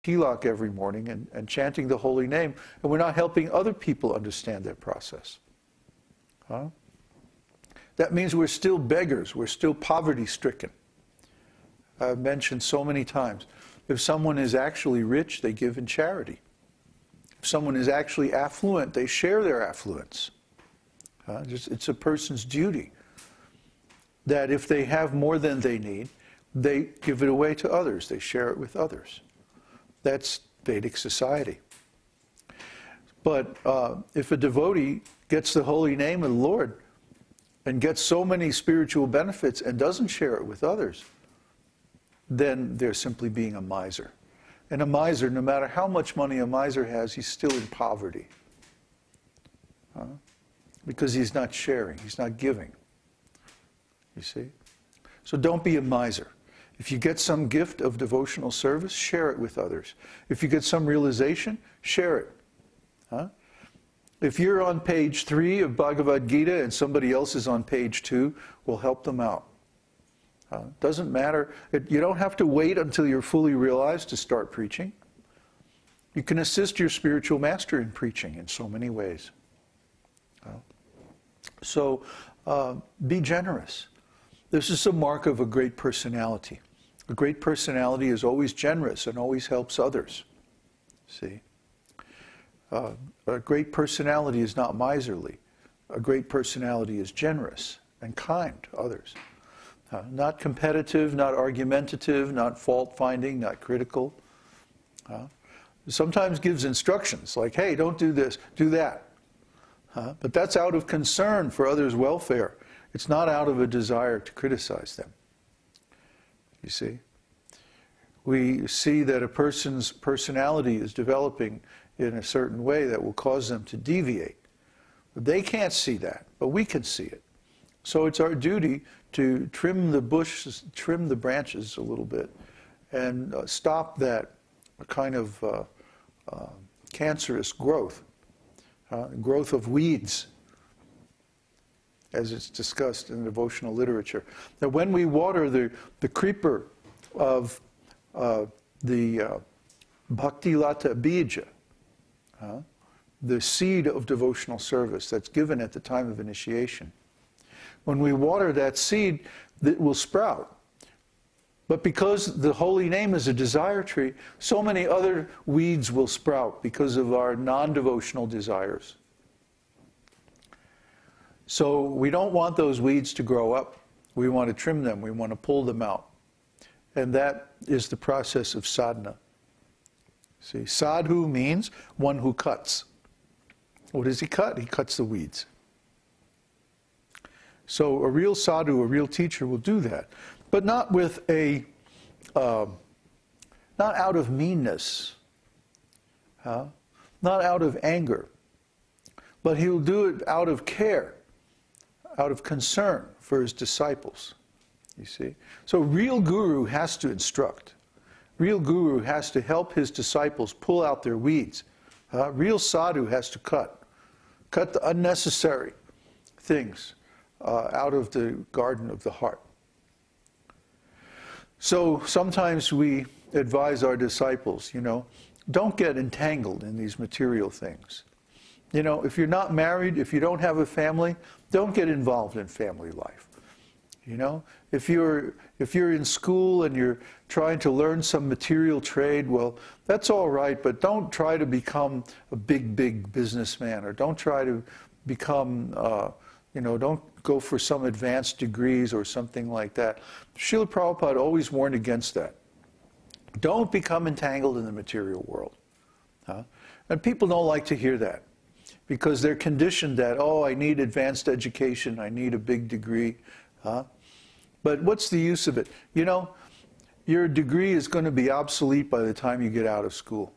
tilak every morning and chanting the holy name, and we're not helping other people understand that process. Huh? That means we're still beggars, we're still poverty-stricken. I've mentioned so many times, if someone is actually rich, they give in charity. If someone is actually affluent, they share their affluence. It's a person's duty that if they have more than they need, they give it away to others, they share it with others. That's Vedic society. But if a devotee gets the holy name of the Lord and gets so many spiritual benefits and doesn't share it with others, then they're simply being a miser. And a miser, no matter how much money a miser has, he's still in poverty. Because he's not sharing, he's not giving. You see? So don't be a miser. If you get some gift of devotional service, share it with others. If you get some realization, share it. If you're on page 3 of Bhagavad-gītā and somebody else is on page 2, we'll help them out. Doesn't matter. You don't have to wait until you're fully realized to start preaching. You can assist your spiritual master in preaching in so many ways. So be generous. This is a mark of a great personality. A great personality is always generous and always helps others. See? A great personality is not miserly. A great personality is generous and kind to others. Not competitive, not argumentative, not fault-finding, not critical. Sometimes gives instructions like, hey, don't do this, do that. But that's out of concern for others' welfare. It's not out of a desire to criticize them. You see? We see that a person's personality is developing in a certain way that will cause them to deviate. But they can't see that, but we can see it. So it's our duty to trim the bushes, trim the branches a little bit, and stop that kind of cancerous growth, growth of weeds, as it's discussed in devotional literature. Now, when we water the creeper of the bhakti-lata bija, the seed of devotional service that's given at the time of initiation, when we water that seed, it will sprout. But because the holy name is a desire tree, so many other weeds will sprout because of our non-devotional desires. So we don't want those weeds to grow up. We want to trim them. We want to pull them out. And that is the process of sadhana. See, sadhu means one who cuts. What does he cut? He cuts the weeds. So a real sadhu, a real teacher will do that. But not with a, not out of meanness, not out of anger, but he will do it out of care, out of concern for his disciples, you see. So real guru has to instruct. Real guru has to help his disciples pull out their weeds. Real sadhu has to cut the unnecessary things out of the garden of the heart. So sometimes we advise our disciples, don't get entangled in these material things. If you're not married, if you don't have a family, don't get involved in family life. If you're in school and you're trying to learn some material trade, well, that's all right, but don't try to become a big businessman, or don't try to become, don't go for some advanced degrees or something like that. Srila Prabhupada always warned against that. Don't become entangled in the material world. And people don't like to hear that, because they're conditioned that, oh, I need advanced education, I need a big degree. But what's the use of it? Your degree is going to be obsolete by the time you get out of school.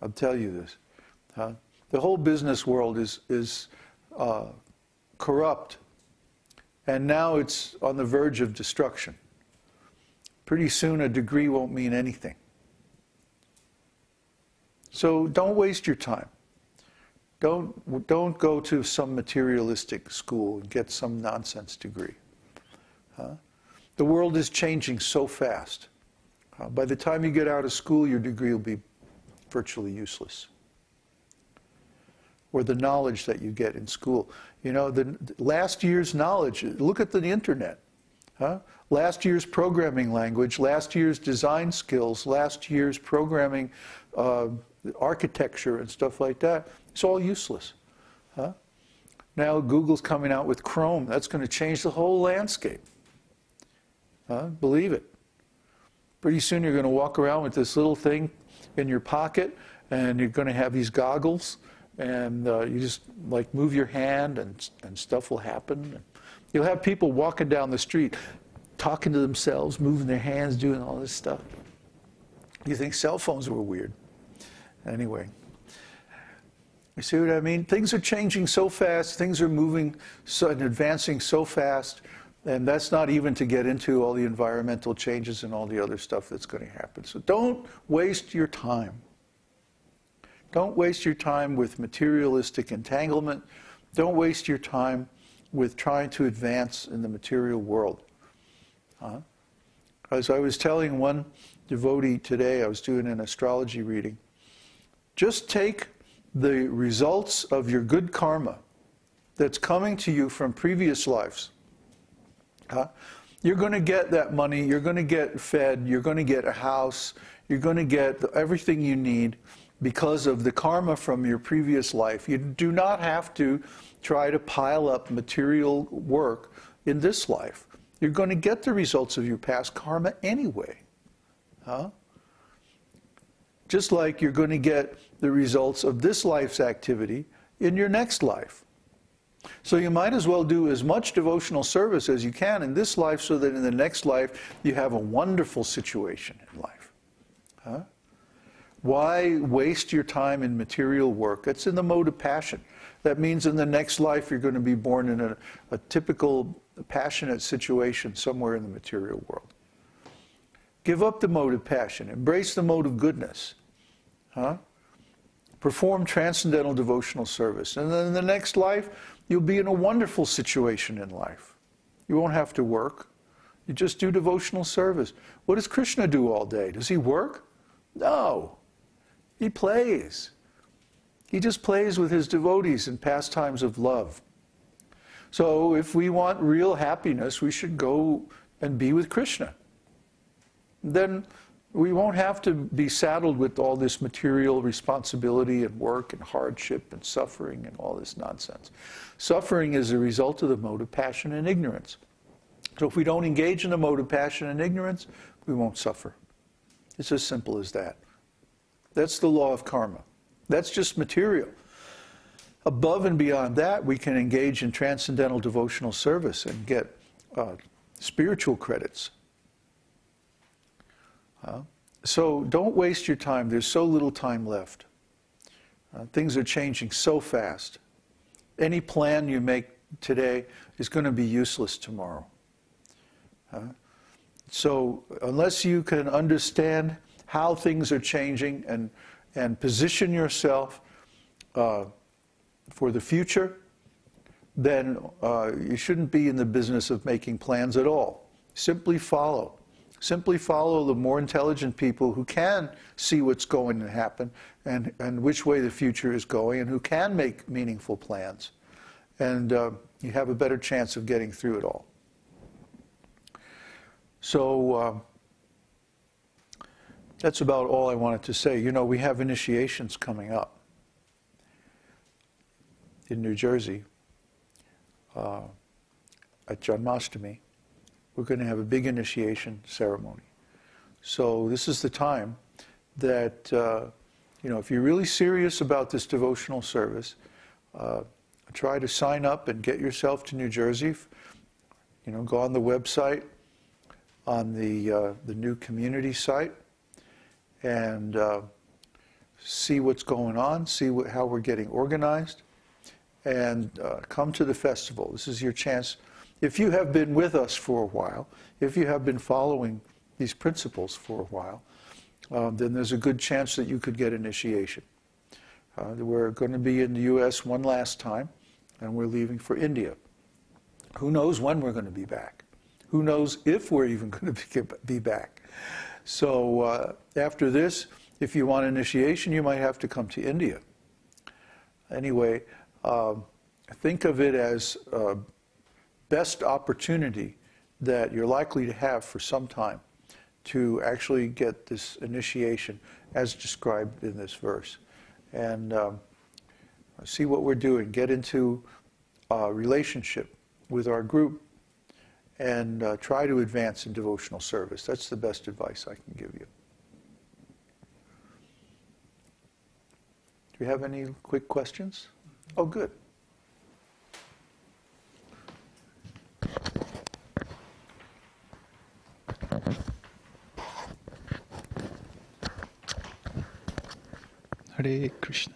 I'll tell you this. The whole business world is corrupt, and now it's on the verge of destruction. Pretty soon a degree won't mean anything. So don't waste your time. Don't go to some materialistic school and get some nonsense degree. The world is changing so fast. By the time you get out of school, your degree will be virtually useless. Or the knowledge that you get in school. You know, the last year's knowledge, look at the internet. Last year's programming language, last year's design skills, last year's programming architecture and stuff like that, it's all useless. Now Google's coming out with Chrome. That's going to change the whole landscape. Believe it. Pretty soon you're going to walk around with this little thing in your pocket, and you're going to have these goggles, and you just like move your hand and stuff will happen. You'll have people walking down the street talking to themselves, moving their hands, doing all this stuff. You think cell phones were weird. Anyway, you see what I mean? Things are changing so fast, things are moving and advancing so fast, and that's not even to get into all the environmental changes and all the other stuff that's going to happen. So don't waste your time. Don't waste your time with materialistic entanglement. Don't waste your time with trying to advance in the material world. As I was telling one devotee today, I was doing an astrology reading, just take the results of your good karma that's coming to you from previous lives. You're going to get that money, you're going to get fed, you're going to get a house, you're going to get everything you need because of the karma from your previous life. You do not have to try to pile up material work in this life. You're going to get the results of your past karma anyway. Just like you're going to get the results of this life's activity in your next life. So you might as well do as much devotional service as you can in this life so that in the next life you have a wonderful situation in life. Why waste your time in material work? It's in the mode of passion. That means in the next life you're going to be born in a typical passionate situation somewhere in the material world. Give up the mode of passion. Embrace the mode of goodness. Perform transcendental devotional service. And then in the next life, you'll be in a wonderful situation in life. You won't have to work. You just do devotional service. What does Krishna do all day? Does he work? No. He plays. He just plays with his devotees in pastimes of love. So if we want real happiness, we should go and be with Krishna. Then we won't have to be saddled with all this material responsibility and work and hardship and suffering and all this nonsense. Suffering is a result of the mode of passion and ignorance. So if we don't engage in the mode of passion and ignorance, we won't suffer. It's as simple as that. That's the law of karma. That's just material. Above and beyond that, we can engage in transcendental devotional service and get spiritual credits. So don't waste your time. There's so little time left. Things are changing so fast. Any plan you make today is going to be useless tomorrow. So unless you can understand how things are changing and position yourself for the future, then you shouldn't be in the business of making plans at all. Simply follow. Simply follow the more intelligent people who can see what's going to happen and which way the future is going and who can make meaningful plans. And you have a better chance of getting through it all. So that's about all I wanted to say. You know, we have initiations coming up in New Jersey at Janmashtami. We're going to have a big initiation ceremony. So this is the time that, you know, if you're really serious about this devotional service, try to sign up and get yourself to New Jersey. You know, go on the website, on the new community site, and see what's going on, see how we're getting organized, and come to the festival. This is your chance. If you have been with us for a while, if you have been following these principles for a while, then there's a good chance that you could get initiation. We're going to be in the U.S. one last time, and we're leaving for India. Who knows when we're going to be back? Who knows if we're even going to be back? So after this, if you want initiation, you might have to come to India. Anyway, think of it as best opportunity that you're likely to have for some time to actually get this initiation as described in this verse. And see what we're doing, get into a relationship with our group, and try to advance in devotional service. That's the best advice I can give you. Do we have any quick questions? Oh, good. Hare Krishna.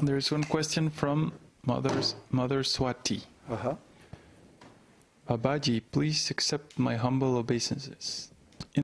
There is one question from Mother Swati. Uh-huh. Babaji, please accept my humble obeisances.